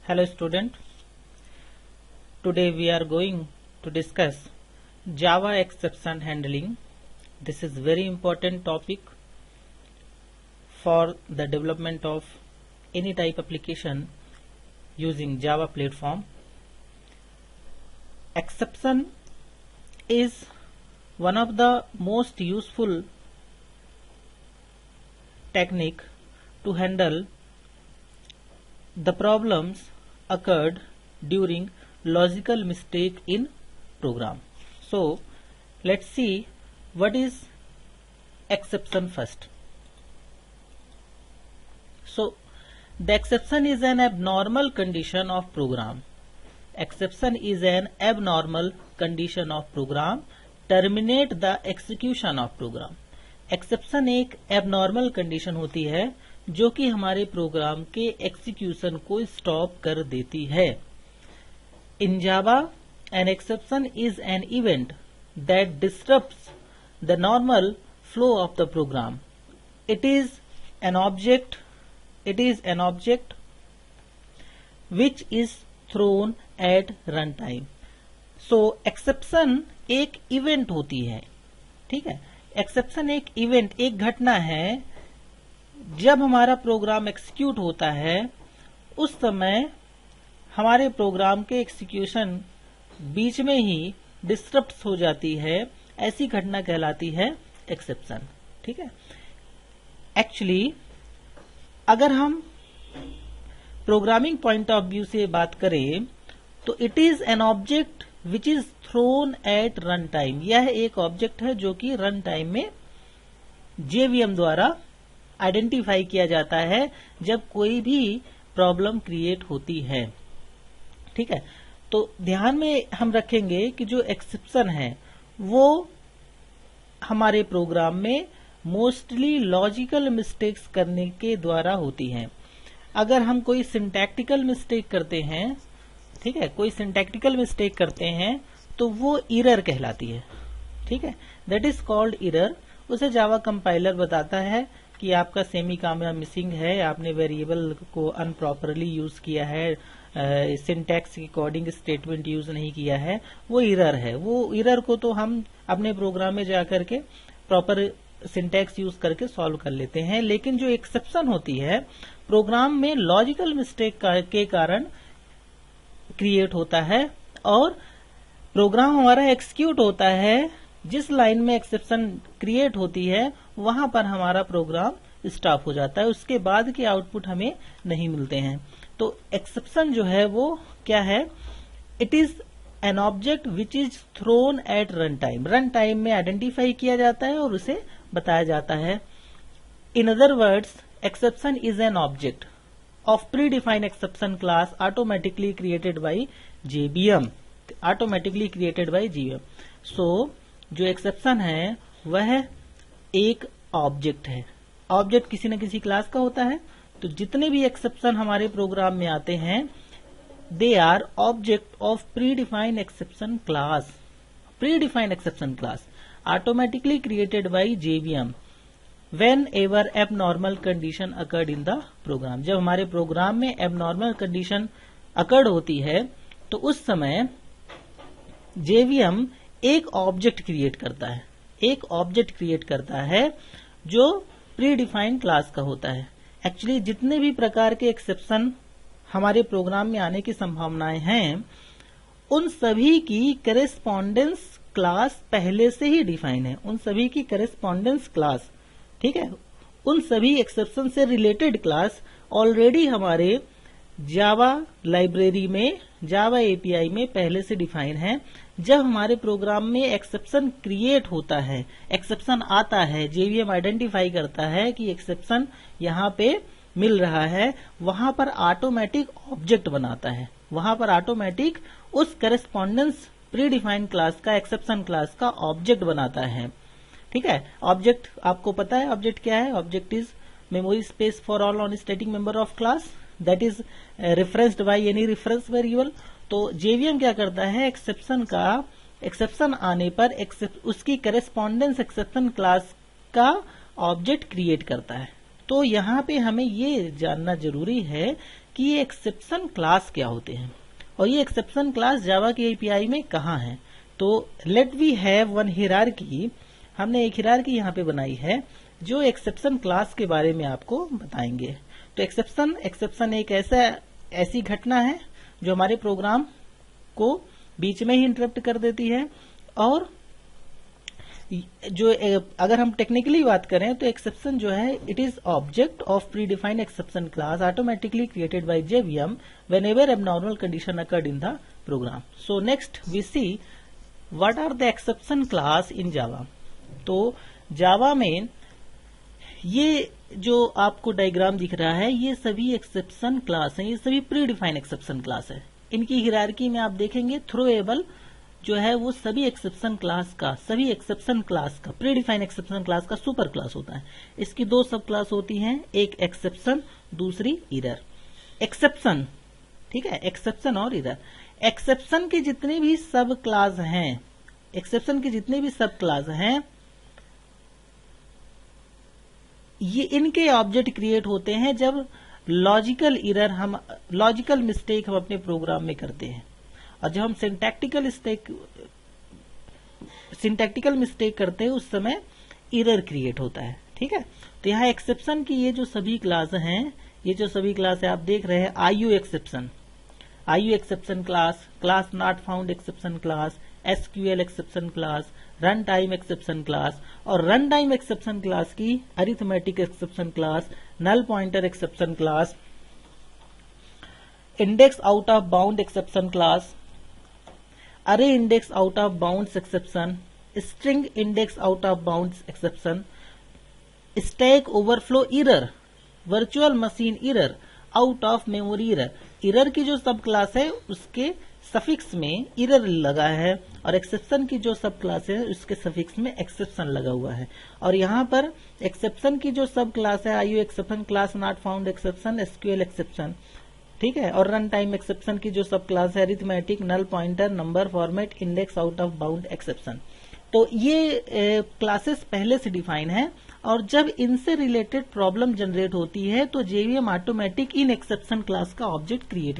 Hello student, today we are going to discuss Java exception handling. This is very important topic for the development of any type application using Java platform. Exception is one of the most useful technique to handle the problems occurred during logical mistake in program. So let's see what is exception first. So the exception is an abnormal condition of program. Exception is an abnormal condition of program terminate the execution of program. Exception एक abnormal condition होती है जो कि हमारे programme के execution को stop कर देती है. In Java an exception is an event that disturbs the normal flow of the program. It is an object which is thrown at run time. So exception एक इवेंट होती है. ठीक है, एक्सेप्शन एक इवेंट, एक घटना है. जब हमारा प्रोग्राम एक्सिक्यूट होता है उस समय हमारे प्रोग्राम के एक्सिक्यूशन बीच में ही डिस्टर्ब हो जाती है. ऐसी घटना कहलाती है एक्सेप्शन. ठीक है, एक्चुअली अगर हम प्रोग्रामिंग पॉइंट ऑफ व्यू से बात करें तो it is an object which is thrown at run time. यह एक ऑब्जेक्ट है जो कि रन टाइम में जेवीएम द्वारा आइडेंटिफाई किया जाता है जब कोई भी प्रॉब्लम क्रिएट होती है. ठीक है, तो ध्यान में हम रखेंगे कि जो एक्सेप्शन है वो हमारे प्रोग्राम में मोस्टली लॉजिकल मिस्टेक्स करने के द्वारा होती हैं. अगर हम कोई सिंटैक्टिकल मिस्टेक करते हैं, ठीक है, कोई सिंटैक्टिकल मिस्टेक करते हैं तो वो एरर कहलाती है. ठीक है, दैट इज कॉल्ड एरर. उसे जावा कंपाइलर बताता है कि आपका सेमी कामा मिसिंग है, आपने वेरिएबल को अनप्रॉपरली यूज किया है, सिंटैक्स की कोडिंग स्टेटमेंट यूज नहीं किया है, वो एरर है. वो एरर को तो हम अपने प्रोग्राम में जाकर के प्रॉपर सिंटैक्स यूज करके सॉल्व कर लेते हैं. लेकिन जो एक्सेप्शन होती है प्रोग्राम में लॉजिकल मिस्टेक के कारण क्रिएट होता है और प्रोग्राम हमारा एक्सिक्यूट होता है. जिस लाइन में एक्सेप्शन क्रिएट होती है वहां पर हमारा प्रोग्राम स्टॉप हो जाता है. उसके बाद के आउटपुट हमें नहीं मिलते हैं. तो एक्सेप्शन जो है वो क्या है? It is an object which is thrown at run time. Run time में आइडेंटिफाई किया जाता है और उसे बताया जाता है. In other words, exception is an object of predefined exception class automatically created by JVM. So जो एक्सेप्शन है वह एक ऑब्जेक्ट है. ऑब्जेक्ट किसी न किसी क्लास का होता है. तो जितने भी एक्सेप्शन हमारे प्रोग्राम में आते हैं they are object of predefined exception class. Predefined exception class automatically created by JVM whenever abnormal condition occurred in the program. जब हमारे प्रोग्राम में abnormal condition occurred होती है तो उस समय JVM एक ऑब्जेक्ट क्रिएट करता है. एक ऑब्जेक्ट क्रिएट करता है जो प्रीडिफाइंड क्लास का होता है. एक्चुअली जितने भी प्रकार के एक्सेप्शन हमारे प्रोग्राम में आने की संभावनाएं हैं उन सभी की करेस्पॉन्डेंस क्लास पहले से ही डिफाइन है. उन सभी की करेस्पॉन्डेंस क्लास, ठीक है, उन सभी एक्सेप्शन से रिलेटेड क्लास ऑलरेडी हमारे जावा लाइब्रेरी में, जावा एपीआई में पहले से डिफाइन है. जब हमारे प्रोग्राम में एक्सेप्शन क्रिएट होता है, एक्सेप्शन आता है, जेवीएम आइडेंटिफाई करता है कि एक्सेप्शन यहाँ पे मिल रहा है, वहां पर ऑटोमेटिक ऑब्जेक्ट बनाता है. वहां पर ऑटोमेटिक उस करेस्पॉन्डेंस प्रीडिफाइंड क्लास का, एक्सेप्शन क्लास का ऑब्जेक्ट बनाता है. ठीक है, ऑब्जेक्ट आपको पता है ऑब्जेक्ट क्या है? Object is memory space for all non static member of class that is referenced by any reference variable. तो जेवीएम क्या करता है? एक्सेप्शन आने पर उसकी करेस्पॉन्डेंस एक्सेप्शन क्लास का ऑब्जेक्ट क्रिएट करता है. तो यहाँ पे हमें ये जानना जरूरी है कि ये एक्सेप्शन क्लास क्या होते हैं और ये एक्सेप्शन क्लास जावा की एपीआई में कहाँ है। तो let we have one hierarchy, हमने एक हिरार्की यहाँ पे बनाई है जो एक्सेप्शन क्लास के बारे में आपको बताएंगे। तो एक्सेप्शन एक ऐसी घटना है जो हमारे प्रोग्राम को बीच में ही इंटरप्ट कर देती है, और जो अगर हम टेक्निकली बात करें तो एक्सेप्शन जो है it is object of pre defined exception class automatically created by JVM whenever abnormal condition occurred in the program. So next we see what are the exception class in Java. तो Java में ये जो आपको diagram दिख रहा है ये सभी एक्सेप्शन क्लास हैं, ये सभी प्री डिफाइंड एक्सेप्शन क्लास है। इनकी हिरार्की में आप देखेंगे थ्रोएबल जो है वो सभी एक्सेप्शन क्लास का प्री डिफाइंड एक्सेप्शन क्लास का सुपर क्लास होता है। इसकी दो सब क्लास होती हैं, एक एक्सेप्शन दूसरी इरर। एक्सेप्शन, ठीक है, एक्सेप्शन और इरर। एक्सेप्शन के जितने भी सब क्लास हैं, ये इनके ऑब्जेक्ट क्रिएट होते हैं जब लॉजिकल मिस्टेक हम अपने प्रोग्राम में करते हैं, और जब हम सिंटैक्टिकल मिस्टेक करते हैं उस समय एरर क्रिएट होता है। ठीक है, तो यहाँ एक्सेप्शन की ये जो सभी क्लास हैं, आप देख रहे हैं IO exception class not found exception class, SQL exception class, run time exception class, और रन टाइम एक्सेप्शन क्लास की arithmetic exception class, null pointer exception class, index out of bound exception class, array index out of bounds exception, string index out of bounds exception, stack overflow error, virtual machine error, out of memory error. Error की जो sub class है उसके suffix में error लगा है, और exception की जो सब क्लास है उसके सफिक्स में एक्सेप्शन लगा हुआ है। और यहाँ पर एक्सेप्शन की जो सब क्लास है IU exception class not found exception, SQL exception, ठीक है, और रन टाइम एक्सेप्शन की जो सब क्लास है arithmetic, null pointer, number format, index out of bound exception. तो ये क्लासेस पहले से डिफाइन है, और जब इनसे रिलेटेड प्रॉब्लम जनरेट होती है तो जेवीएम ऑटोमेटिक इन एक्सेप्शन क्लास का ऑब्जेक्ट क्रिएट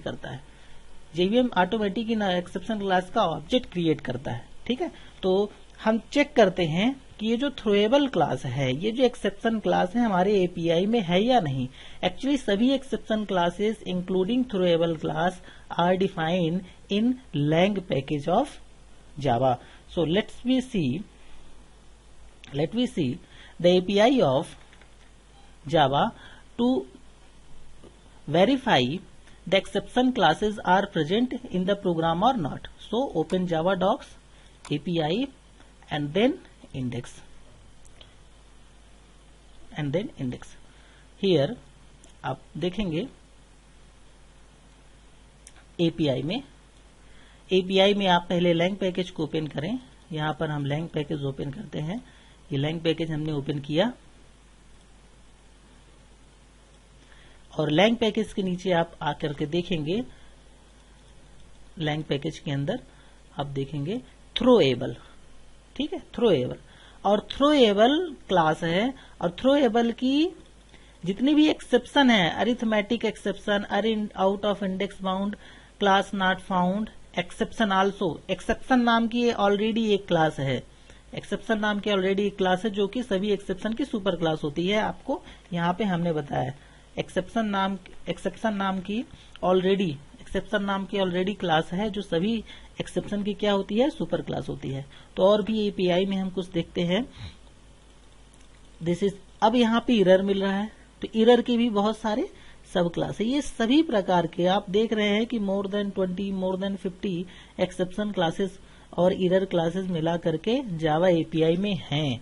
करता है। ठीक है, तो हम चेक करते हैं कि ये जो थ्रोएबल क्लास है, ये जो एक्सेप्शन क्लास है हमारे एपीआई में है या नहीं। एक्चुअली सभी exception classes including throwable class are defined in lang package of Java. So let we see the API of Java to verify the exception classes are present in the program or not. So open Java docs, API, and then index. Here आप देखेंगे API में आप पहले lang package को open करें। यहाँ पर हम lang पैकेज ओपन करते हैं। ये lang पैकेज हमने ओपन किया, और लैंग पैकेज के नीचे आप आकर के देखेंगे, लैंग पैकेज के अंदर आप देखेंगे थ्रोएबल। ठीक है, थ्रोएबल, और थ्रोएबल क्लास है, और थ्रोएबल की जितनी भी एक्सेप्शन है, अरिथमेटिक एक्सेप्शन, अरे out of index bound, class not found, exception also, exception नाम की ऑलरेडी एक क्लास है, जो कि सभी एक्सेप्शन की सुपर क्लास होती है। आपको यहाँ पे हमने बताया एक्सेप्शन नाम की ऑलरेडी क्लास है जो सभी एक्सेप्शन की क्या होती है, सुपर क्लास होती है। तो और भी एपीआई में हम कुछ देखते हैं। अब यहाँ पे इरर मिल रहा है, तो इरर के भी बहुत सारे सब क्लास है। ये सभी प्रकार के आप देख रहे हैं कि मोर देन 50 एक्सेप्शन क्लासेस और इरर क्लासेस मिला करके जावा एपीआई में हैं।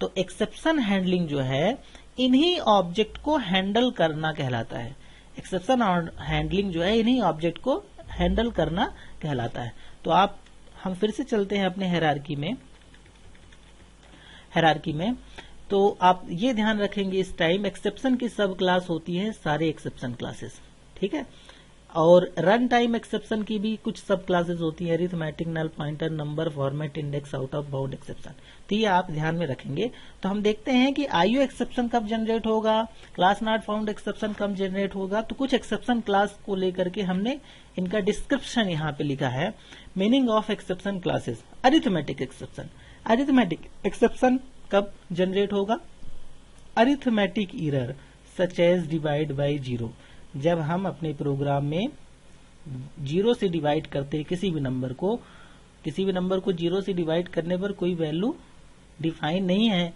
तो एक्सेप्शन हैंडलिंग जो है इन्हीं ऑब्जेक्ट को हैंडल करना कहलाता है। एक्सेप्शन हैंडलिंग जो है इन्हीं ऑब्जेक्ट को हैंडल करना कहलाता है। तो हम फिर से चलते हैं अपने हायरार्की में। तो आप ये ध्यान रखेंगे इस टाइम एक्सेप्शन की सब क्लास होती है सारे एक्सेप्शन क्लासेस। ठीक है, और रन टाइम एक्सेप्शन की भी कुछ सब क्लासेस होती है, arithmetic, null pointer, number, format, index, out of bound exception. तो ये आप ध्यान में रखेंगे। तो हम देखते हैं कि आईओ एक्सेप्शन कब जनरेट होगा, क्लास नॉट फाउंड एक्सेप्शन कब जनरेट होगा। तो कुछ एक्सेप्शन क्लास को लेकर के हमने इनका डिस्क्रिप्शन यहाँ पे लिखा है। Meaning of exception classes, arithmetic exception. Arithmetic exception कब जनरेट होगा, arithmetic error such as divide by zero, जब हम अपने प्रोग्राम में जीरो से डिवाइड करते हैं किसी भी नंबर को जीरो से डिवाइड करने पर कोई वैल्यू डिफाइन नहीं है,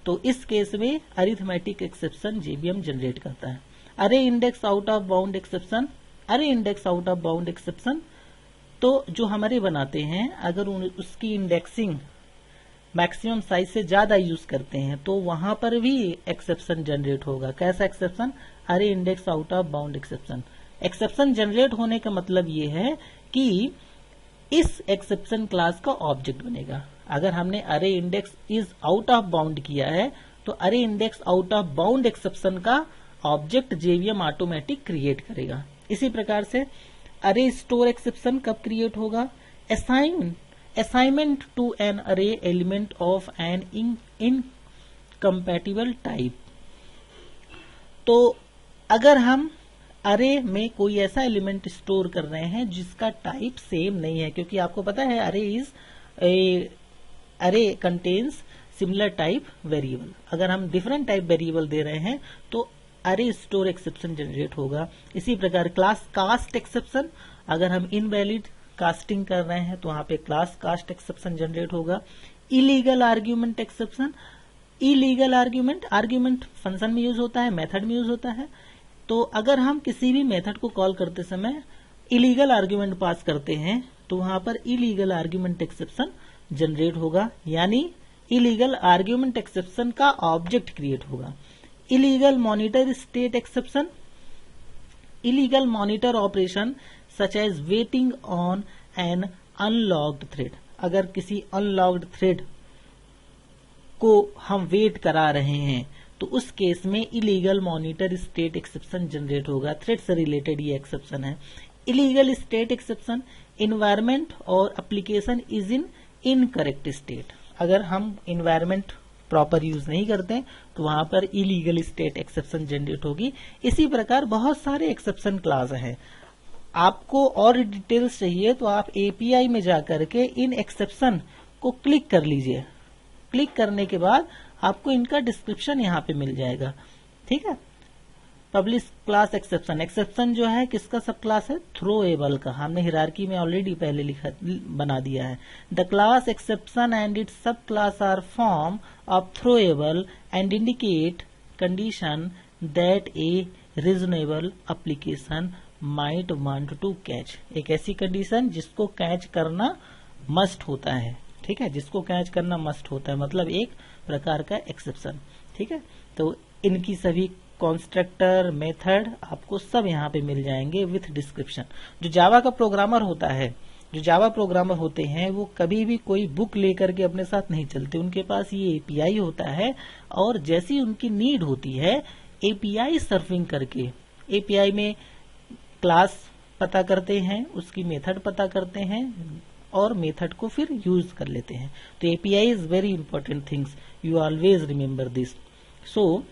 तो इस केस में अरिथमेटिक एक्सेप्शन जेबीएम जनरेट करता है। Array index out of bound exception, array index out of bound exception तो जो हमारे बनाते हैं, अगर उसकी इंडेक्सिंग मैक्सिमम साइज से ज्यादा यूज करते हैं तो वहां पर भी एक्सेप्शन जनरेट होगा। कैसा exception, array index out of bound exception. Exception generate होने का मतलब ये है कि इस एक्सेप्शन क्लास का ऑब्जेक्ट बनेगा। अगर हमने array index is out of bound किया है तो array index out of bound exception का ऑब्जेक्ट जेवीएम ऑटोमेटिक क्रिएट करेगा। इसी प्रकार से अरे स्टोर एक्सेप्शन कब क्रिएट होगा, assignment to an array element of an incompatible type. तो अगर हम अरे में कोई ऐसा एलिमेंट स्टोर कर रहे हैं जिसका टाइप सेम नहीं है, क्योंकि आपको पता है अरे कंटेन्स सिमिलर टाइप वेरिएबल। अगर हम डिफरेंट टाइप वेरिएबल दे रहे हैं तो अरे स्टोर एक्सेप्शन जनरेट होगा। इसी प्रकार क्लास कास्ट एक्सेप्शन, अगर हम इनवैलिड कास्टिंग कर रहे हैं तो वहां पे क्लास कास्ट एक्सेप्शन जनरेट होगा। Illegal argument exception, illegal argument function में यूज होता है, मेथड में यूज होता है। तो अगर हम किसी भी मेथड को कॉल करते समय इलीगल आर्ग्यूमेंट पास करते हैं तो वहां पर इलीगल आर्ग्यूमेंट एक्सेप्शन जनरेट होगा, यानी इलीगल आर्ग्यूमेंट एक्सेप्शन का ऑब्जेक्ट क्रिएट होगा। Illegal monitor state exception, illegal monitor operation such as waiting on an unlocked thread. अगर किसी अनलॉक्ड थ्रेड को हम वेट करा रहे हैं तो उस केस में illegal monitor state exception generate होगा। थ्रेड से रिलेटेड ये एक्सेप्शन है। इलीगल स्टेट एक्सेप्शन, इन्वायरमेंट और application is in incorrect state. अगर हम इन्वायरमेंट प्रॉपर यूज नहीं करते तो वहां पर इलीगल स्टेट एक्सेप्शन जनरेट होगी। इसी प्रकार बहुत सारे एक्सेप्शन क्लास हैं। आपको और डिटेल्स चाहिए तो आप एपीआई में जाकर के इन एक्सेप्शन को क्लिक कर लीजिए। क्लिक करने के बाद आपको इनका डिस्क्रिप्शन यहाँ पे मिल जाएगा। ठीक है। पब्लिश क्लास एक्सेप्शन, एक्सेप्शन जो है किसका सब क्लास है, थ्रोएबल का। हमने हिरार्की में ऑलरेडी पहले बना दिया है। The class exception and its sub class are form of throwable and indicate condition that a reasonable application might want to catch. एक ऐसी कंडीशन जिसको कैच करना मस्ट होता है। ठीक है, जिसको कैच करना मस्ट होता है, मतलब एक प्रकार का एक्सेप्शन। ठीक है, तो इनकी सभी कॉन्स्ट्रक्टर, मेथड आपको सब यहाँ पे मिल जाएंगे विथ डिस्क्रिप्शन। जो जावा का प्रोग्रामर होता है, जो जावा प्रोग्रामर होते हैं वो कभी भी कोई बुक लेकर के अपने साथ नहीं चलते। उनके पास ये एपीआई होता है और जैसी उनकी नीड होती है एपीआई सर्फिंग करके, एपीआई में क्लास पता करते हैं, उसकी मेथड पता करते हैं और मेथड को फिर यूज कर लेते हैं। तो API is very important things, you always remember this. So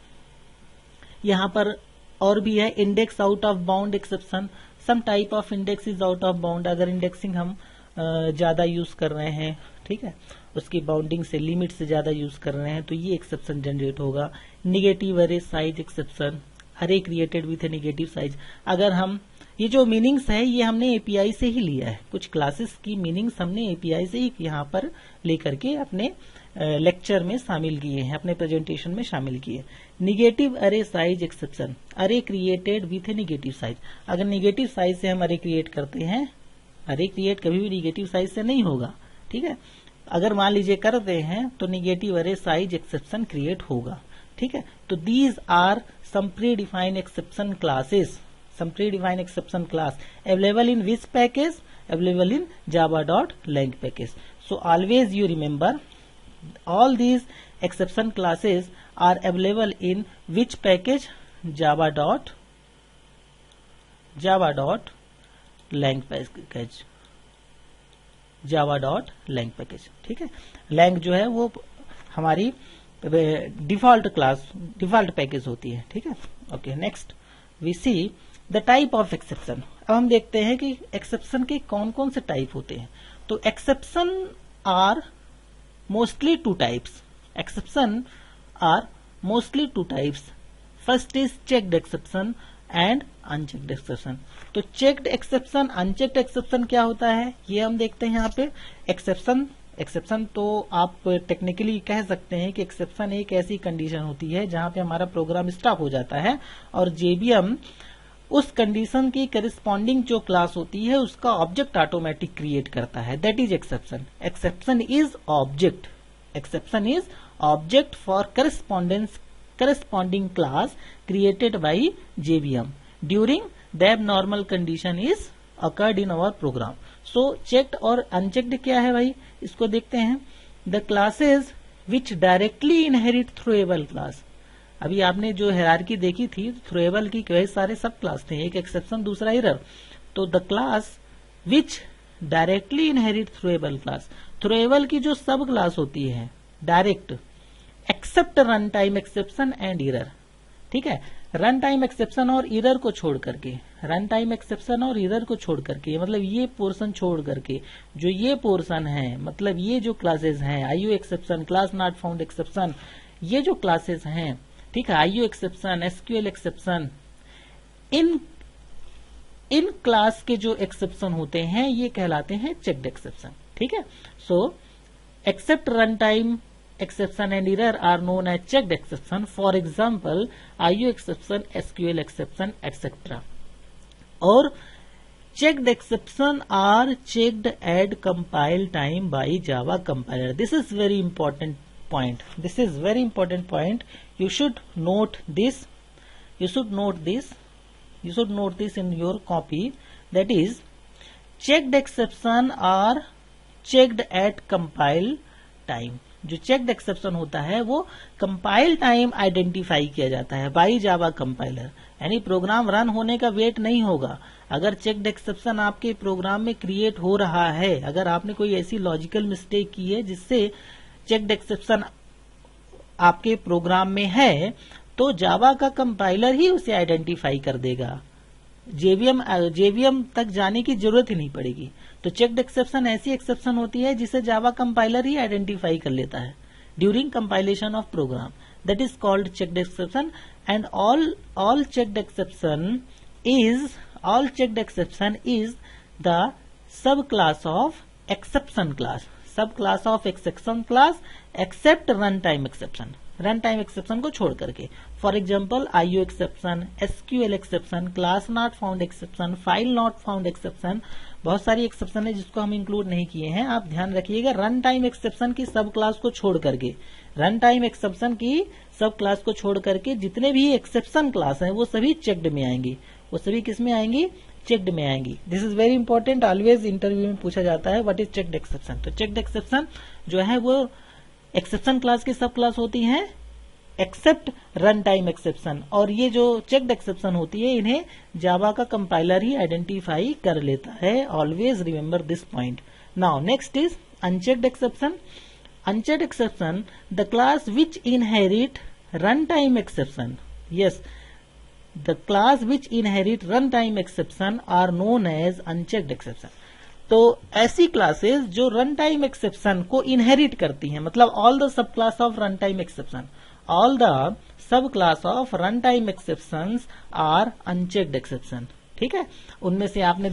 यहाँ पर और भी है index out of bound exception. Some type of index is out of bound. अगर इंडेक्सिंग हम ज्यादा यूज कर रहे हैं, ठीक है, उसकी बाउंडिंग से लिमिट से ज्यादा यूज कर रहे हैं तो ये एक्सेप्शन जनरेट होगा। निगेटिव अरे साइज एक्सेप्शन, अरे created with A negative size. अगर हम ये जो मीनिंग्स है ये हमने एपीआई से ही लिया है, कुछ क्लासेस की मीनिंग्स हमने एपीआई से ही यहाँ पर लेकर के अपने लेक्चर में शामिल किए हैं, अपने प्रेजेंटेशन में शामिल किए। निगेटिव अरे साइज एक्सेप्शन, अरे created with A negative size. अगर निगेटिव साइज से हम अरे क्रिएट करते हैं, अरे क्रिएट कभी भी निगेटिव साइज से नहीं होगा। ठीक है, अगर मान लीजिए करते हैं तो निगेटिव अरे साइज एक्सेप्शन क्रिएट होगा। ठीक है, तो these are some pre defined exception classes, some predefined exception class available in which package, available in java.lang package. So always you remember all these exception classes are available in which package, Java dot lang package, Java dot lang package. ठीक है, Lang जो है वो हमारी default class, default package होती है। ठीक है, okay. Next we see the type of exception. अब हम देखते हैं कि एक्सेप्शन के कौन कौन से टाइप होते हैं। तो exception are mostly two types, exception are mostly two types. First is checked exception and unchecked exception. तो चेक्ड एक्सेप्शन, अनचेक्ड एक्सेप्शन क्या होता है ये हम देखते हैं यहाँ पे। एक्सेप्शन तो आप टेक्निकली कह सकते हैं कि एक्सेप्शन एक ऐसी कंडीशन होती है जहां पे हमारा प्रोग्राम स्टॉप हो जाता है और जेवीएम उस कंडीशन की करिस्पॉन्डिंग जो क्लास होती है उसका ऑब्जेक्ट ऑटोमेटिक क्रिएट करता है, that is exception. Exception is object, exception is object for corresponding class created by JVM during the abnormal condition is occurred in our program. So checked और unchecked क्या है भाई, इसको देखते हैं। The classes which directly inherit throwable class। अभी आपने जो हायरार्की देखी थी throwable की कई सारे सब क्लास थे, एक एक्सेप्शन दूसरा एरर। तो the class which directly inherit throwable class, throwable की जो सब क्लास होती है direct, except run time exception and error. ठीक है, रन टाइम एक्सेप्शन और इरर को छोड़ करके, रन टाइम एक्सेप्शन और इरर को छोड़ करके, मतलब ये पोर्शन छोड़ करके जो ये पोर्शन है, मतलब ये जो क्लासेस हैं IO exception, class not found exception, ये जो क्लासेस हैं, ठीक है, IO exception, SQL exception, in class के जो एक्सेप्शन होते हैं ये कहलाते हैं चेक्ड एक्सेप्शन। ठीक है, so except run time exception and error are known as checked exception. For example, IO exception, SQL exception, etc. और checked exception are checked at compile time by Java compiler. This is very important point. This is very important point. You should note this. You should note this. You should note this in your copy. That is, checked exception are checked at compile time. जो checked exception होता है वो compile time identify किया जाता है by Java compiler, यानी program run होने का वेट नहीं होगा। अगर चेक्ड एक्सेप्शन आपके प्रोग्राम में क्रिएट हो रहा है, अगर आपने कोई ऐसी लॉजिकल मिस्टेक की है जिससे चेक्ड एक्सेप्शन आपके प्रोग्राम में है, तो जावा का कंपाइलर ही उसे आइडेंटिफाई कर देगा, जेवीएम तक जाने की जरूरत ही नहीं पड़ेगी। तो चेक्ड एक्सेप्शन ऐसी एक्सेप्शन होती है जिसे जावा कंपाइलर ही आइडेंटिफाई कर लेता है during compilation of program, that is called checked exception. And all checked exception is the sub class of exception class, sub class of exception class except run time exception, run time exception को छोड़ करके। For example IO exception, SQL exception, class not found exception, file not found exception, बहुत सारी exception है जिसको हम include नहीं किए हैं। आप ध्यान रखिएगा, रन टाइम एक्सेप्शन की सब क्लास को छोड़ करके, रन टाइम एक्सेप्शन की सब क्लास को छोड़ करके जितने भी एक्सेप्शन क्लास हैं वो सभी चेक्ड में आएंगी, वो सभी किस में आएंगी, चेक्ड में आएंगी। This is very important, always interview में पूछा जाता है व्हाट इज चेक्ड एक्सेप्शन। तो चेक्ड एक्सेप्शन जो है वो एक्सेप्शन क्लास की सब क्लास होती हैं एक्सेप्ट रन टाइम एक्सेप्शन, और ये जो चेक्ड एक्सेप्शन होती है इन्हें जावा का कंपाइलर ही आइडेंटिफाई कर लेता है। Always remember this point. Now next is unchecked exception. Unchecked exception, the class which inherit run time exception, yes, the class which inherit run time exception are known as unchecked exception. तो ऐसी classes जो run time exception को inherit करती हैं, मतलब all the sub class of run time exception, all the sub class of run time exceptions are unchecked exception. ठीक है, उनमें से आपने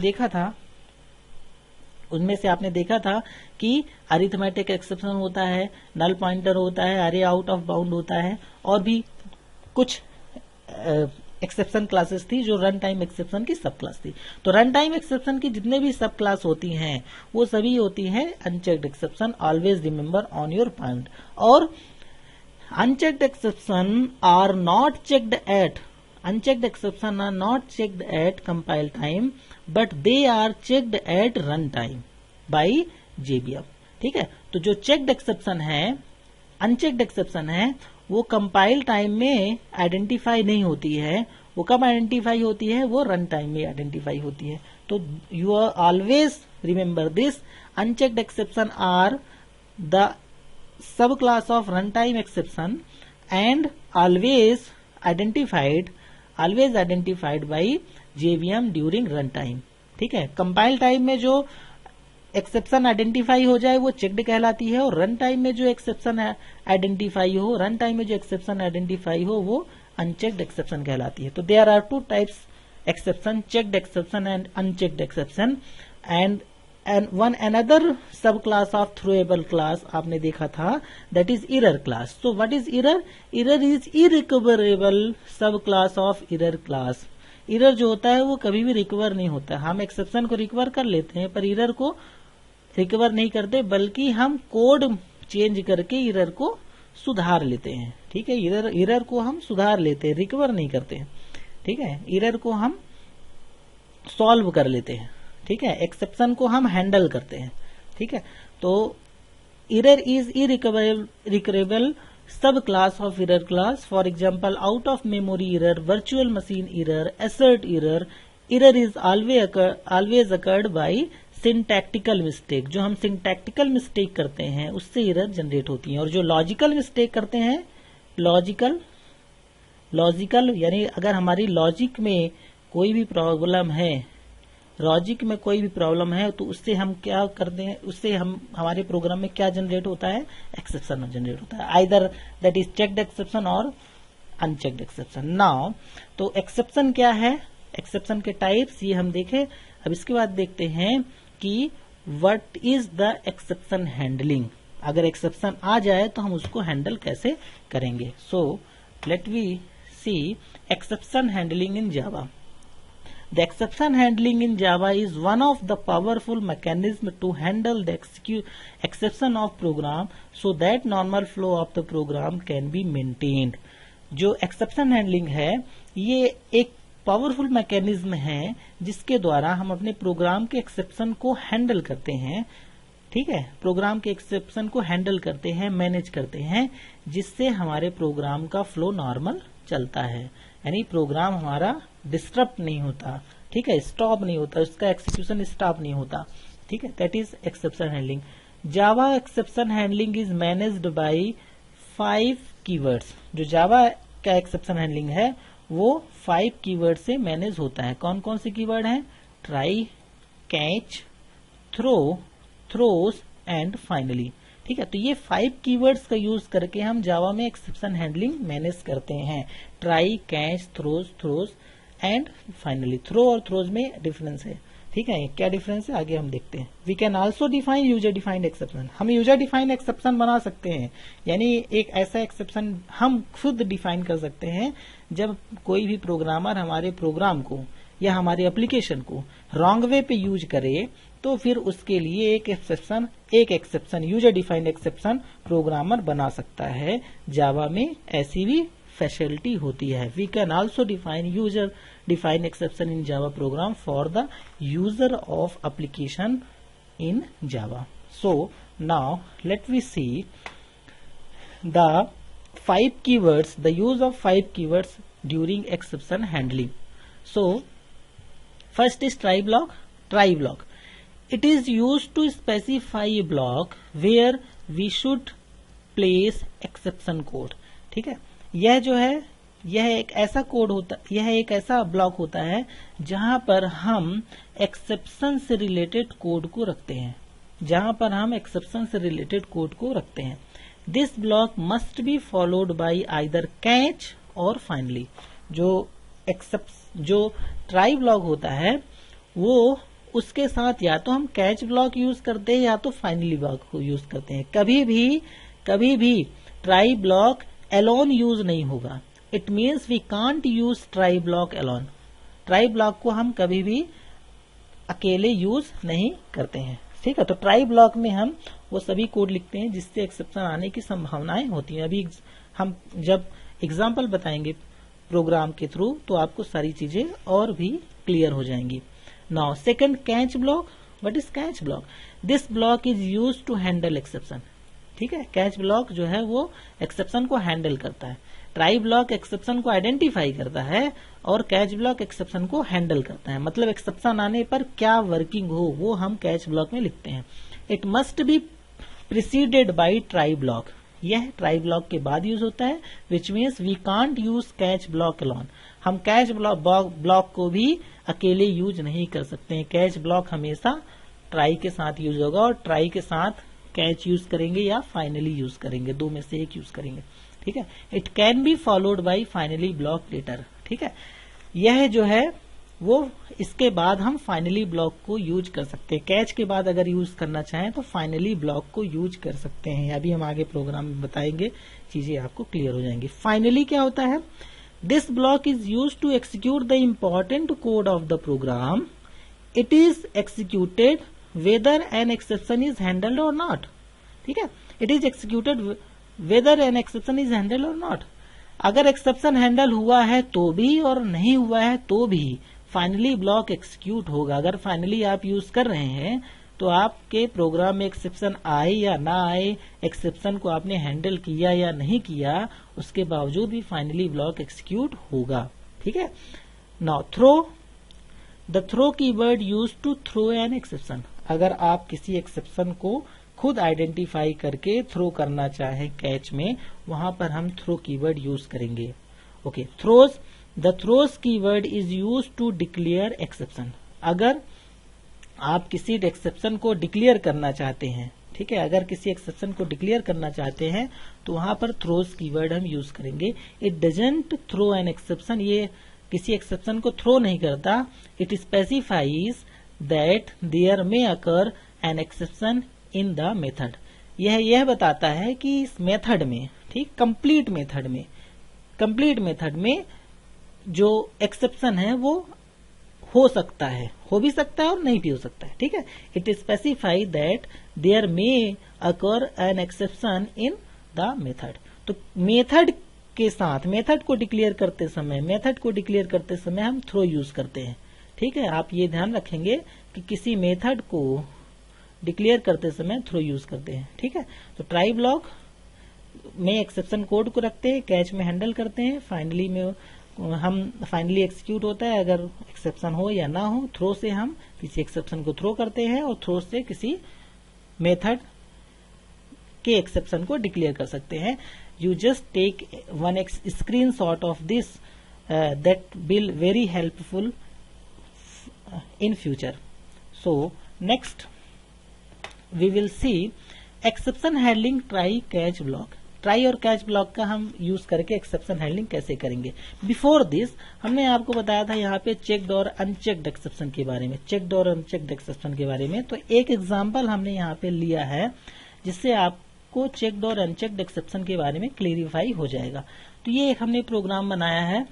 देखा था कि अरिथमेटिक एक्सेप्शन होता है, नल पॉइंटर होता है, अरे आउट ऑफ बाउंड होता है, और भी कुछ एक्सेप्शन क्लासेस थी जो रन टाइम एक्सेप्शन की सब क्लास थी। तो रन टाइम एक्सेप्शन की जितने भी सब क्लास होती हैं वो सभी होती हैं unchecked exception. Always remember on your point. और unchecked exception are not checked at compile time, but they are checked at run time by JVM। ठीक है, तो जो checked exception है, unchecked exception है, वो कंपाइल टाइम में आइडेंटिफाई नहीं होती है, वो कब आइडेंटिफाई होती है, वो रन टाइम में आइडेंटिफाई होती है। तो you always remember this, unchecked exception are the sub class of run time exception and always identified by JVM during run time. ठीक है, कंपाइल टाइम में जो एक्सेप्शन आइडेंटिफाई हो जाए वो चेक्ड कहलाती है, और रन टाइम में जो एक्सेप्शन आइडेंटिफाई हो वो अनचेक्ड एक्सेप्शन कहलाती है। तो there are two types exception, checked exception and unchecked exception. And one another sub class of throwable class आपने देखा था, that is error class. So what is error? Error is irrecoverable sub class of error class. Error जो होता है वो कभी भी recover नहीं होता। हम एक्सेप्शन को रिकवर कर लेते हैं पर एरर को रिकवर नहीं करते, बल्कि हम कोड चेंज करके एरर को सुधार लेते हैं। ठीक है, एरर को हम सुधार लेते हैं, रिकवर नहीं करते हैं। ठीक है, एरर को हम सॉल्व कर लेते हैं। ठीक है, एक्सेप्शन को हम हैंडल करते हैं। ठीक है, तो error is irrecoverable sub class of error class. For example, out of memory error, virtual machine error, एसर्ट error. Error is always occurred by syntactical mistake. जो हम सिंटैक्टिकल मिस्टेक करते हैं उससे एरर जनरेट होती है। और जो लॉजिकल मिस्टेक करते हैं, लॉजिकल यानी अगर हमारी लॉजिक में कोई भी प्रॉब्लम है, तो उससे हम क्या करते हैं, उससे हमारे प्रोग्राम में क्या जनरेट होता है, एक्सेप्शन जनरेट होता है। Either that is checked exception और अनचेक्ड एक्सेप्शन। नाउ तो एक्सेप्शन क्या है, एक्सेप्शन के टाइप्स ये हम देखें। अब इसके बाद देखते हैं कि what is the exception handling. अगर एक्सेप्शन आ जाए तो हम उसको हैंडल कैसे करेंगे। So let we see exception handling in Java. The exception handling in Java is one of the powerful mechanisms to handle the exception of program so that normal flow of the program can be maintained. जो exception handling है ये एक powerful mechanism है जिसके द्वारा हम अपने programme के एक्सेप्शन को हैंडल करते हैं। ठीक है, प्रोग्राम के एक्सेप्शन को हैंडल करते हैं, मैनेज करते हैं, जिससे हमारे प्रोग्राम का फ्लो नॉर्मल चलता है, यानी प्रोग्राम हमारा डिस्टर्ब नहीं होता। ठीक है, स्टॉप नहीं होता, उसका एक्सिक्यूशन स्टॉप नहीं होता। ठीक है, that is exception handling. Java exception handling is managed by 5 keywords. जो जावा का एक्सेप्शन हैंडलिंग है वो 5 कीवर्ड से मैनेज होता है। कौन कौन से कीवर्ड हैं? Try, catch, throw, throws and finally. ठीक है, तो ये 5 कीवर्ड्स का यूज करके हम जावा में एक्सेप्शन हैंडलिंग मैनेज करते हैं। Try, catch, throws and finally. Throw और थ्रोज में डिफरेंस है। ठीक है, क्या डिफरेंस है आगे हम देखते हैं। We can also define user defined exception. हम यूजर डिफाइंड एक्सेप्शन बना सकते हैं, यानी एक ऐसा एक्सेप्शन हम खुद डिफाइन कर सकते हैं जब कोई भी प्रोग्रामर हमारे प्रोग्राम को या हमारे एप्लीकेशन को रॉन्ग वे पे यूज करे, तो फिर उसके लिए एक exception user defined exception programmer बना सकता है। जावा में ऐसी भी फैसिलिटी होती है। We can also define user defined exception in Java program for the user of application in Java. So now let we see the 5 keywords, the use of 5 keywords during exception handling. So first is try block. Try block, it is used to specify a block where we should place exception code. ठीक है, यह जो है यह एक ऐसा block होता है जहां पर हम एक्सेप्शन से रिलेटेड कोड को रखते हैं। This block must be followed by either catch और फाइनली। जो ट्राई ब्लॉक होता है वो उसके साथ या तो हम कैच ब्लॉक यूज करते हैं या तो फाइनली ब्लॉक को यूज करते हैं। कभी भी ट्राई ब्लॉक एलोन यूज नहीं होगा। It means we can't use try block alone. Try block को हम कभी भी अकेले यूज नहीं करते हैं। ठीक है, तो ट्राई ब्लॉक में हम वो सभी कोड लिखते हैं जिससे एक्सेप्शन आने की संभावनाएं होती हैं। अभी हम जब एग्जाम्पल बताएंगे प्रोग्राम के थ्रू तो आपको सारी चीजें और भी क्लियर हो जाएंगी। Now second, catch block. What is catch block? This block is used to handle exception. ठीक है, कैच ब्लॉक जो है वो एक्सेप्शन को हैंडल करता है। ट्राई ब्लॉक एक्सेप्शन को आइडेंटिफाई करता है और कैच ब्लॉक एक्सेप्शन को हैंडल करता है। मतलब एक्सेप्शन आने पर क्या वर्किंग हो वो हम कैच ब्लॉक में लिखते हैं। It must be preceded by try block, यह ट्राई ब्लॉक के बाद यूज होता है। Which means we can't use catch block alone, हम कैच ब्लॉक को भी अकेले यूज नहीं कर सकते हैं। कैच ब्लॉक हमेशा ट्राई के साथ यूज होगा और ट्राई के साथ कैच यूज करेंगे या फाइनली यूज करेंगे, दो में से एक यूज करेंगे। ठीक है, it can be followed by finally block later. ठीक है, यह जो है वो इसके बाद हम फाइनली ब्लॉक को यूज कर सकते हैं। कैच के बाद अगर यूज करना चाहें तो फाइनली ब्लॉक को यूज कर सकते हैं। अभी हम आगे प्रोग्राम में बताएंगे, चीजें आपको क्लियर हो जाएंगी। फाइनली क्या होता है? This block is use to execute the important code of the program. It is executed whether an exception is handled और नॉट। ठीक है, it is executed whether an exception is handled और not. अगर exception handle हुआ है तो भी और नहीं हुआ है तो भी फाइनली ब्लॉक एक्सिक्यूट होगा। अगर फाइनली आप यूज कर रहे हैं तो आपके प्रोग्राम में एक्सेप्शन आए या ना आए, एक्सेप्शन को आपने हैंडल किया या नहीं किया, उसके बावजूद भी फाइनली ब्लॉक एक्सिक्यूट होगा। ठीक है, now throw, the throw keyword use to throw an exception. अगर आप किसी एक्सेप्शन को खुद आइडेंटिफाई करके थ्रो करना चाहे कैच में, वहां पर हम थ्रो कीवर्ड यूज करेंगे। Okay, throws, the throws keyword is use to declare exception. अगर आप किसी एक्सेप्शन को डिक्लेयर करना चाहते हैं, ठीक है, अगर किसी एक्सेप्शन को डिक्लेयर करना चाहते हैं तो वहां पर थ्रोज कीवर्ड हम यूज करेंगे। It doesn't throw an exception, ये किसी एक्सेप्शन को थ्रो नहीं करता। It specifies that there may occur an exception in the method. यह बताता है कि इस मेथड में, ठीक, कंप्लीट मेथड में जो एक्सेप्शन है वो हो सकता है, हो भी सकता है और नहीं भी हो सकता है। ठीक है, it specify that there may occur an exception in the method. तो मेथड के साथ, मेथड को डिक्लेयर करते समय हम थ्रो यूज करते हैं। ठीक है, आप ये ध्यान रखेंगे कि किसी मेथड को डिक्लेयर करते समय थ्रो यूज करते हैं। ठीक है, तो ट्राई ब्लॉक में एक्सेप्शन कोड को रखते हैं, कैच में हैंडल करते हैं, फाइनली में हम फाइनली एक्सिक्यूट होता है अगर एक्सेप्शन हो या ना हो। थ्रो से हम किसी एक्सेप्शन को थ्रो करते हैं और थ्रो से किसी मेथड के एक्सेप्शन को डिक्लेयर कर सकते हैं। You just take one screenshot of this that will very helpful in future. So next we will see exception handling try catch block. Try और कैच ब्लॉक का हम यूज करके एक्सेप्शन हैंडलिंग कैसे करेंगे। बिफोर दिस हमने आपको बताया था यहाँ पे चेक्ड और अनचेक्ड एक्सेप्शन के बारे में, चेक्ड और अनचेक्ड एक्सेप्शन के बारे में। तो एक एग्जांपल हमने यहाँ पे लिया है जिससे आपको चेक्ड और अनचेक्ड एक्सेप्शन के बारे में क्लियरिफाई हो जाएगा। तो ये एक हमने प्रोग्राम बनाया है,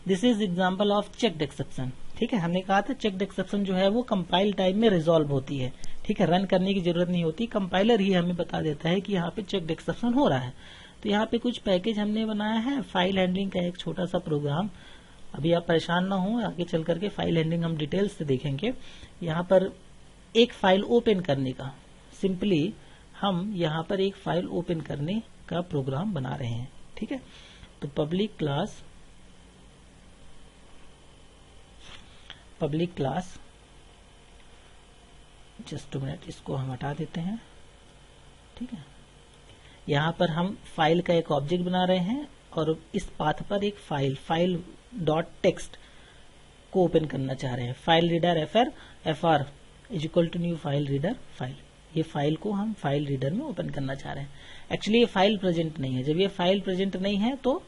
this is example of checked exception. ठीक है, हमने कहा था चेक्ड एक्सेप्शन जो है वो कंपाइल टाइम में रिजॉल्व होती है। ठीक है, रन करने की जरूरत नहीं होती, कंपाइलर ही हमें बता देता है कि यहाँ पे चेक्ड एक्सेप्शन हो रहा है। तो यहाँ पे कुछ पैकेज हमने बनाया है, फाइल हैंडलिंग का एक छोटा सा प्रोग्राम। अभी आप परेशान ना हो, आगे चल करके फाइल हैंडलिंग हम डिटेल्स से देखेंगे। यहाँ पर एक फाइल ओपन करने का, सिंपली हम यहाँ पर एक फाइल ओपन करने का प्रोग्राम बना रहे हैं। ठीक है, तो पब्लिक क्लास जस्ट मिनट, इसको हम हटा देते हैं। ठीक है, यहाँ पर हम फाइल का एक ऑब्जेक्ट बना रहे हैं और इस पाथ पर एक फाइल डॉट टेक्स्ट को ओपन करना चाह रहे हैं। File reader FR is equal to new file reader file. ये फाइल को हम फाइल रीडर में ओपन करना चाह रहे हैं। एक्चुअली ये फाइल प्रेजेंट नहीं है। जब ये फाइल प्रेजेंट नहीं है तो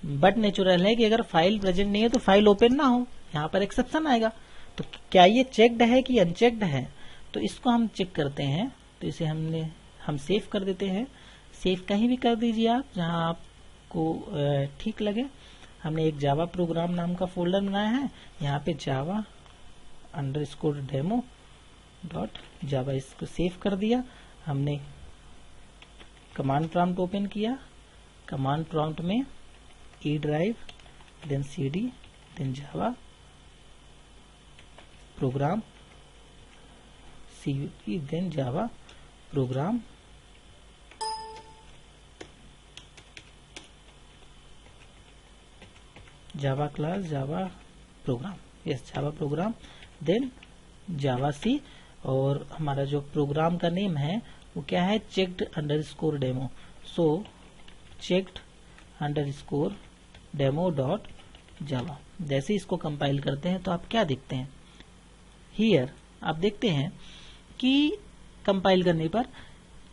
बट नेचुरल है कि अगर फाइल प्रेजेंट नहीं है तो फाइल ओपन ना हो, यहाँ पर एक्सेप्शन आएगा। तो क्या ये चेक्ड है कि अनचेक्ड है, तो इसको हम चेक करते हैं। तो इसे हम सेव कर देते हैं। सेव कहीं भी कर दीजिए आप, जहां आपको ठीक लगे। हमने एक जावा प्रोग्राम नाम का फोल्डर बनाया है, यहाँ पे जावा _demo.java, इसको सेव कर दिया। हमने कमांड प्रॉम्प्ट ओपन किया, कमांड प्रॉम्प्ट में E drive then cd then Java program cd then Java program Java class Java program, yes Java program, then Java C, और हमारा जो प्रोग्राम का नेम है वो क्या है, checked underscore demo. So checked underscore demo dot Java. जैसे इसको कंपाइल करते हैं तो आप क्या देखते हैं, हियर आप देखते हैं कि कंपाइल करने पर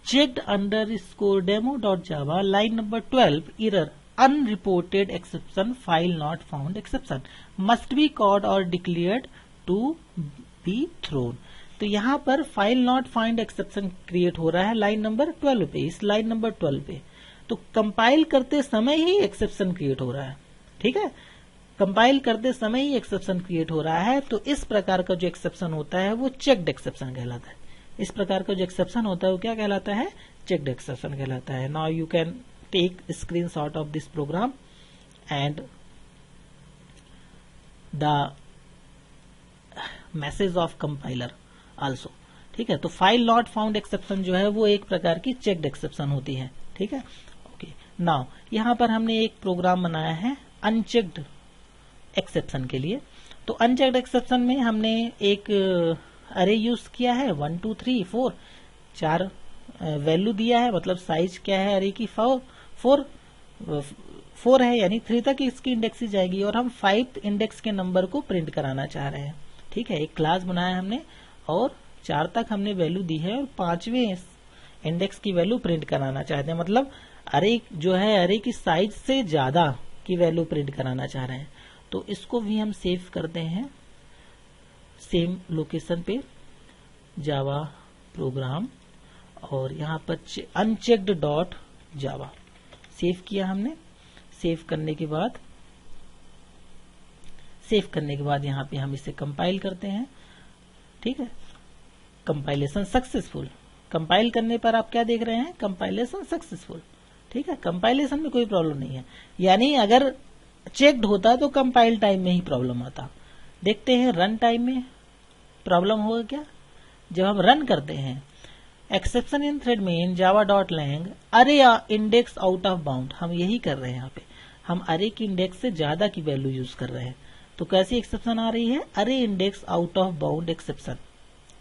checked underscore demo dot Java line number 12 error unreported exception file not found exception must be called और डिक्लेयर्ड टू बी थ्रोन। तो यहाँ पर file not find exception create हो रहा है लाइन नंबर 12 पे, इस लाइन नंबर 12 पे। तो कंपाइल करते समय ही एक्सेप्शन क्रिएट हो रहा है, ठीक है, कंपाइल करते समय ही एक्सेप्शन क्रिएट हो रहा है। तो इस प्रकार का जो एक्सेप्शन होता है वो चेक्ड एक्सेप्शन कहलाता है। इस प्रकार का जो एक्सेप्शन होता है वो क्या कहलाता है, चेक्ड एक्सेप्शन कहलाता है। Now you can take screenshot of this program and the message of compiler also, ठीक है। तो फाइल नॉट फाउंड एक्सेप्शन जो है वो एक प्रकार की चेक्ड एक्सेप्शन होती है, ठीक है। ओके, नाउ यहां पर हमने एक प्रोग्राम बनाया है अनचेक्ड एक्सेप्शन के लिए। तो अनचेक्ड एक्सेप्शन में हमने एक अरे यूज किया है 1 2 3 4, 4 वैल्यू दिया है, मतलब साइज क्या है अरे की 4 है, यानी 3 तक इसकी इंडेक्स ही जाएगी, और हम 5th इंडेक्स के नंबर को प्रिंट कराना चाह रहे हैं, ठीक है। एक क्लास बनाया हमने और 4 तक हमने वैल्यू दी है और 5वें इंडेक्स की वैल्यू प्रिंट कराना चाहते हैं, मतलब अरे जो है अरे की साइज से ज्यादा की वैल्यू प्रिंट कराना चाह रहे हैं। तो इसको भी हम सेव करते हैं सेम लोकेशन पे, जावा प्रोग्राम, और यहाँ पर अनचेक्ड डॉट जावा सेव किया हमने। सेव करने के बाद यहाँ पे हम इसे कंपाइल करते हैं, ठीक है। कंपाइलेशन सक्सेसफुल, कंपाइल करने पर आप क्या देख रहे हैं, कंपाइलेशन सक्सेसफुल, ठीक है। कंपाइलेशन में कोई प्रॉब्लम नहीं है, यानी अगर चेक्ड होता तो कंपाइल टाइम में ही प्रॉब्लम आता। देखते हैं रन टाइम में प्रॉब्लम होगा क्या, जब हम रन करते हैं exception in thread main java dot lang array index out of bound, हम यही कर रहे हैं यहाँ पे, हम अरे की इंडेक्स से ज्यादा की वैल्यू यूज कर रहे हैं। तो कैसी एक्सेप्शन आ रही है, array index out of bound exception,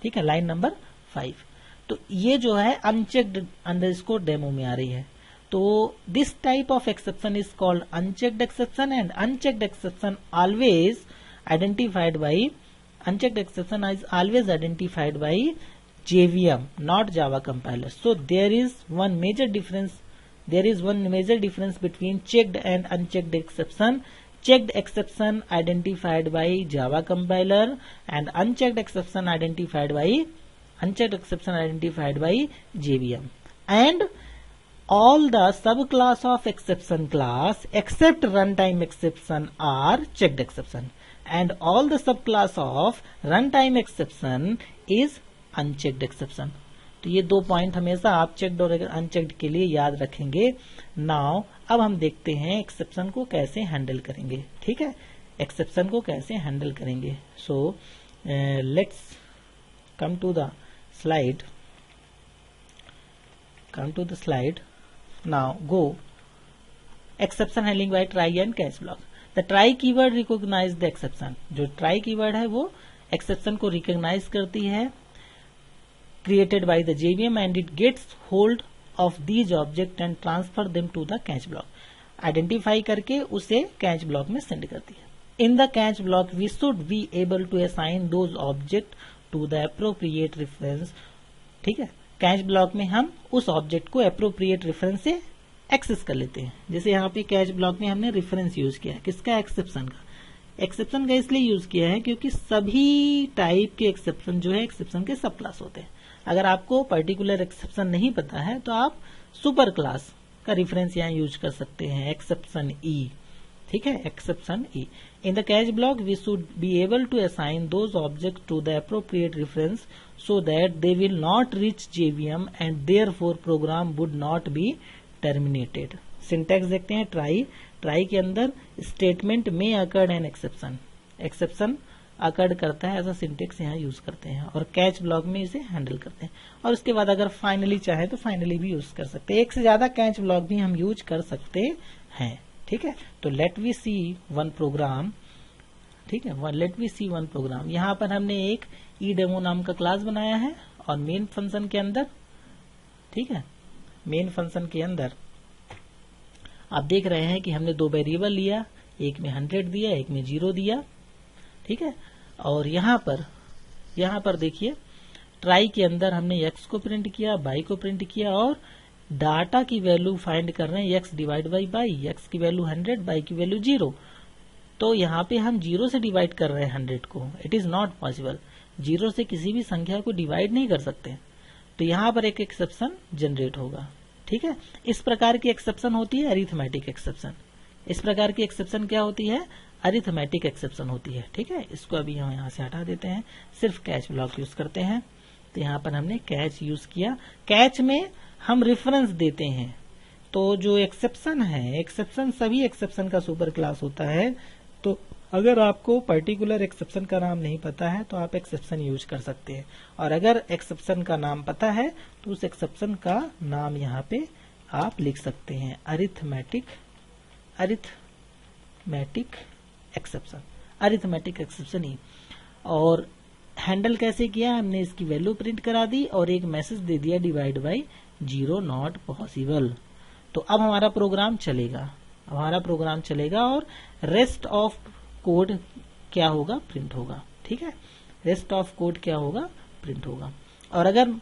ठीक है, लाइन नंबर 5। तो ये जो है अनचेक्ड अंडरस्कोर डेमो में आ रही है। तो this type of exception is called unchecked exception, and unchecked exception always identified by JVM, not Java compiler. So there is one major difference between checked and unchecked exception. Checked exception identified by Java compiler and unchecked exception identified by JVM. And all the subclass of exception class except runtime exception are checked exception, and all the subclass of runtime exception is unchecked exception. तो ये 2 point हमेशा आप checked और unchecked के लिए याद रखेंगे। Now अब हम देखते हैं एक्सेप्शन को कैसे हैंडल करेंगे, ठीक है, एक्सेप्शन को कैसे हैंडल करेंगे। So let's come to the slide now go exception handling by try and catch block. The try keyword recognize the exception, जो ट्राई कीवर्ड है वो एक्सेप्शन को रिकॉग्नाइज करती है created by the JVM, and it gets hold of these object and transfer them to the catch block. Identify करके उसे catch block में send करती है। In the catch block we should be able to assign those object to the appropriate reference, ठीक है। Catch block में हम उस ऑब्जेक्ट को अप्रोप्रिएट रेफरेंस से एक्सेस कर लेते हैं। जैसे यहाँ पे कैच ब्लॉक में हमने रेफरेंस यूज किया, किसका, एक्सेप्शन का। एक्सेप्शन का इसलिए यूज किया है क्योंकि सभी टाइप के एक्सेप्शन जो है एक्सेप्शन के सब क्लास होते हैं। अगर आपको पर्टिकुलर एक्सेप्शन नहीं पता है तो आप सुपर क्लास का रेफरेंस यहाँ यूज कर सकते हैं, एक्सेप्शन ई, ठीक है, exception e. In the catch block we should be able to assign those object to the appropriate reference so that they will not reach JVM and therefore program would not be terminated. Syntax देखते हैं, try के अंदर statement में occurred an exception occurred करता है, ऐसा syntax यहाँ use करते हैं, और कैच ब्लॉक में इसे हैंडल करते हैं। और उसके बाद अगर फाइनली चाहे तो फाइनली भी यूज कर सकते हैं। एक से ज्यादा कैच ब्लॉक भी हम यूज कर सकते हैं, ठीक है। तो let we see one program, ठीक है, let we see one program. यहाँ पर हमने एक ई डेमो नाम का क्लास बनाया है और मेन फंक्शन के अंदर, ठीक है, मेन फंक्शन के अंदर आप देख रहे हैं कि हमने दो वेरिएबल लिया, एक में 100 दिया, एक में 0 दिया, ठीक है। और यहाँ पर देखिए ट्राई के अंदर हमने x को प्रिंट किया, y को प्रिंट किया और डाटा की वैल्यू फाइंड कर रहे हैं x divide by y, x की वैल्यू 100, y की वैल्यू 0। तो यहाँ पे हम 0 से डिवाइड कर रहे हैं 100 को, इट इज नॉट पॉसिबल, 0 से किसी भी संख्या को डिवाइड नहीं कर सकते। तो यहाँ पर एक एक्सेप्शन जनरेट होगा, ठीक है। इस प्रकार की एक्सेप्शन होती है अरिथमेटिक एक्सेप्शन। इस प्रकार की एक्सेप्शन क्या होती है? अरिथमेटिक एक्सेप्शन होती है, ठीक है। इसको अभी हम यहाँ से हटा देते हैं, सिर्फ कैच ब्लॉक यूज करते हैं। तो यहाँ पर हमने कैच यूज किया, कैच में हम रेफरेंस देते हैं। तो जो एक्सेप्शन है, एक्सेप्शन सभी एक्सेप्शन का सुपर क्लास होता है। तो अगर आपको पर्टिकुलर एक्सेप्शन का नाम नहीं पता है तो आप एक्सेप्शन यूज कर सकते हैं, और अगर एक्सेप्शन का नाम पता है तो उस एक्सेप्शन का नाम यहाँ पे आप लिख सकते हैं, अरिथमेटिक एक्सेप्शन, अरिथमेटिक एक्सेप्शन ही। और हैंडल कैसे किया? हमने इसकी वैल्यू प्रिंट करा दी और एक मैसेज दे दिया डिवाइड बाई 0 नॉट पॉसिबल। तो अब हमारा प्रोग्राम चलेगा, और रेस्ट ऑफ कोड क्या होगा? प्रिंट होगा, ठीक है। रेस्ट ऑफ कोड क्या होगा? प्रिंट होगा। और अगर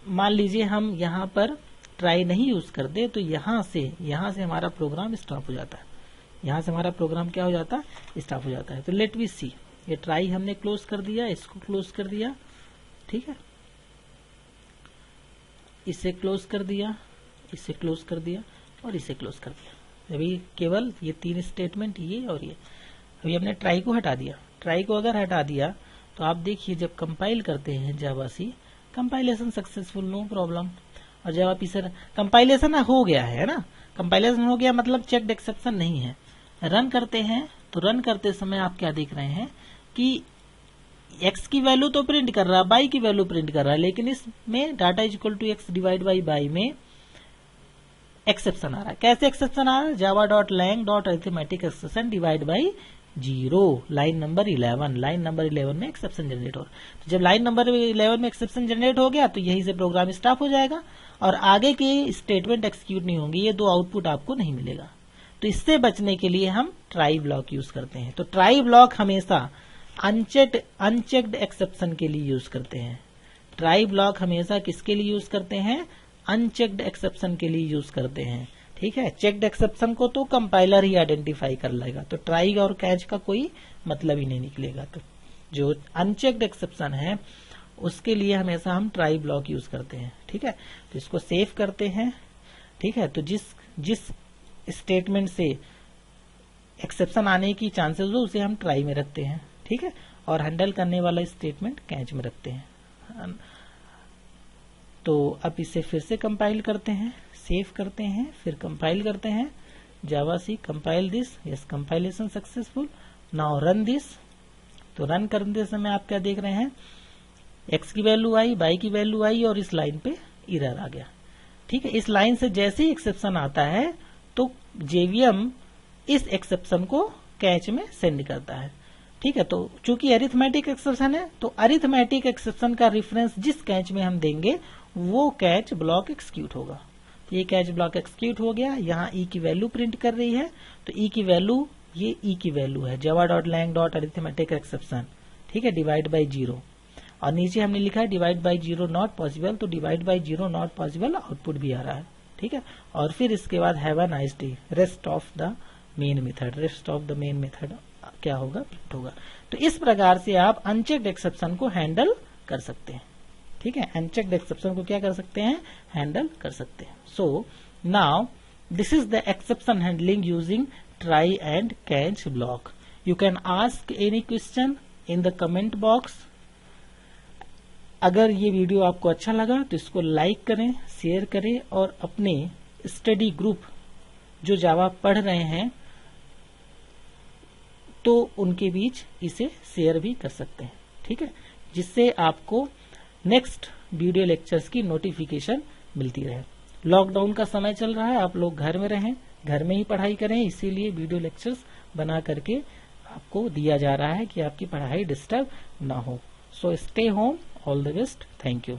मान लीजिए हम यहाँ पर ट्राई नहीं यूज करते तो यहाँ से हमारा प्रोग्राम स्टॉप हो जाता है, यहाँ से हमारा प्रोग्राम क्या हो जाता है? स्टॉप हो जाता है। तो लेट वी सी, ये ट्राई हमने क्लोज कर दिया, इसको क्लोज कर दिया, ठीक है, इसे क्लोज कर दिया, इसे क्लोज कर दिया और इसे क्लोज कर दिया। अभी केवल ये 3 स्टेटमेंट, ये और ये। अभी हमने ट्राई को हटा दिया। ट्राई को अगर हटा दिया तो आप देखिए जब कंपाइल करते हैं जावा सी, कंपाइलेशन सक्सेसफुल, नो प्रॉब्लम। और जब आप इसे कंपाइलेशन हो गया है ना, कंपाइलेशन हो गया मतलब चेक्ड एक्सेप्शन नहीं है। रन करते हैं तो रन करते समय आप क्या देख रहे हैं कि x की वैल्यू तो प्रिंट कर रहा है, y की वैल्यू प्रिंट कर रहा है, लेकिन इसमें data is equal to x divide by y में एक्सेप्शन आ रहा है। कैसे एक्सेप्शन आ रहा है? java.lang.arithmetic exception divide by 0, line number 11। Line number 11 में एक्सेप्शन जनरेट हो रहा है। तो जब लाइन नंबर 11 में एक्सेप्शन जनरेट हो गया तो यही से प्रोग्राम स्टॉप हो जाएगा और आगे के स्टेटमेंट एक्सिक्यूट नहीं होंगे, ये 2 आउटपुट आपको नहीं मिलेगा। तो इससे बचने के लिए हम ट्राई ब्लॉक यूज करते हैं। तो ट्राई ब्लॉक हमेशा अनचेक्ड एक्सेप्शन के लिए यूज करते हैं। ट्राई ब्लॉक हमेशा किसके लिए यूज करते हैं? अनचेक्ड एक्सेप्शन के लिए यूज करते हैं, ठीक है। चेक्ड एक्सेप्शन को तो कंपाइलर ही आइडेंटिफाई कर लेगा, तो ट्राई और कैच का कोई मतलब ही नहीं निकलेगा। तो जो अनचेक्ड एक्सेप्शन है उसके लिए हमेशा हम ट्राई ब्लॉक यूज करते हैं, ठीक है। तो इसको सेव करते हैं, ठीक है। तो जिस स्टेटमेंट से एक्सेप्शन आने की चांसेस हो उसे हम ट्राई में रखते हैं, ठीक है, और हैंडल करने वाला स्टेटमेंट कैच में रखते हैं। तो अब इसे फिर से कंपाइल करते हैं, सेव करते हैं, फिर कंपाइल करते हैं। Java C compile this, yes compilation successful, now run this. तो रन करते समय आप क्या देख रहे हैं? x की वैल्यू आई, y की वैल्यू आई और इस लाइन पे एरर आ गया, ठीक है। इस लाइन से जैसे ही एक्सेप्शन आता है तो जेवीएम इस एक्सेप्शन को कैच में सेंड करता है, ठीक है। तो चूंकि अरिथमेटिक एक्सेप्शन है तो अरिथमेटिक एक्सेप्शन का रेफरेंस जिस कैच में हम देंगे वो कैच ब्लॉक एक्सिक्यूट होगा। तो ये कैच ब्लॉक एक्सिक्यूट हो गया, यहाँ ई की वैल्यू प्रिंट कर रही है, तो ई की वैल्यू, ये ई की वैल्यू है java.lang.arithmetic exception, ठीक है, डिवाइड बाई 0। और नीचे हमने लिखा है डिवाइड बाई 0 नॉट पॉसिबल, तो divide by 0 not possible output भी आ रहा है, ठीक है। और फिर इसके बाद have a nice day, rest of the main method, rest of the main method क्या होगा? प्रिंट होगा। तो इस प्रकार से आप अनचेक्ड एक्सेप्शन को हैंडल कर सकते हैं, ठीक है। अनचेक्ड एक्सेप्शन को क्या कर सकते हैं? हैंडल कर सकते हैं। So now this is the exception handling using try and catch block. You can ask any question in the comment box. अगर ये वीडियो आपको अच्छा लगा तो इसको लाइक करें, शेयर करें और अपने स्टडी ग्रुप जो जावा पढ़ रहे हैं तो उनके बीच इसे शेयर भी कर सकते हैं, ठीक है, जिससे आपको नेक्स्ट वीडियो लेक्चर्स की नोटिफिकेशन मिलती रहे। लॉकडाउन का समय चल रहा है, आप लोग घर में रहें, घर में ही पढ़ाई करें, इसीलिए वीडियो लेक्चर्स बना करके आपको दिया जा रहा है कि आपकी पढ़ाई डिस्टर्ब ना हो। So stay home, all the best, thank you.